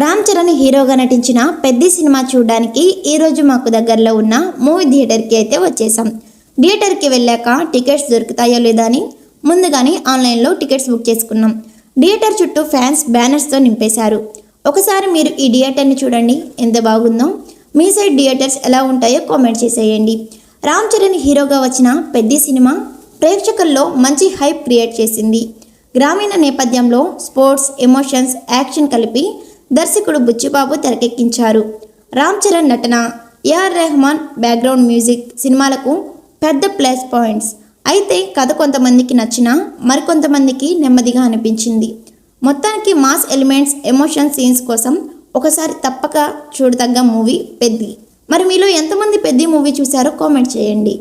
రామ్ చరణ్ హీరోగా నటించిన పెద్ది సినిమా చూడడానికి ఈరోజు మాకు దగ్గరలో ఉన్న మూవీ థియేటర్కి అయితే వచ్చేసాం. థియేటర్కి వెళ్ళాక టికెట్స్ దొరుకుతాయో లేదా అని ముందుగానే ఆన్లైన్లో టికెట్స్ బుక్ చేసుకున్నాం. థియేటర్ చుట్టూ ఫ్యాన్స్ బ్యానర్స్తో నింపేశారు. ఒకసారి మీరు ఈ థియేటర్ని చూడండి, ఎంత బాగుందో. మీ సైడ్ థియేటర్స్ ఎలా ఉంటాయో కామెంట్ చేసేయండి. రామ్ చరణ్ హీరోగా వచ్చిన పెద్ది సినిమా ప్రేక్షకుల్లో మంచి హైప్ క్రియేట్ చేసింది. గ్రామీణ నేపథ్యంలో స్పోర్ట్స్, ఎమోషన్స్, యాక్షన్ కలిపి దర్శకుడు బుచ్చిబాబు తెరకెక్కించారు. రామ్ చరణ్ నటన, ఏఆర్ రెహమాన్ బ్యాక్గ్రౌండ్ మ్యూజిక్ సినిమాలకు పెద్ద ప్లస్ పాయింట్స్. అయితే కథ కొంతమందికి నచ్చినా మరికొంతమందికి నెమ్మదిగా అనిపించింది. మొత్తానికి మాస్ ఎలిమెంట్స్, ఎమోషన్ సీన్స్ కోసం ఒకసారి తప్పక చూడదగ్గ మూవీ పెద్ది. మరి మీలో ఎంతమంది పెద్ది మూవీ చూశారో కామెంట్ చేయండి.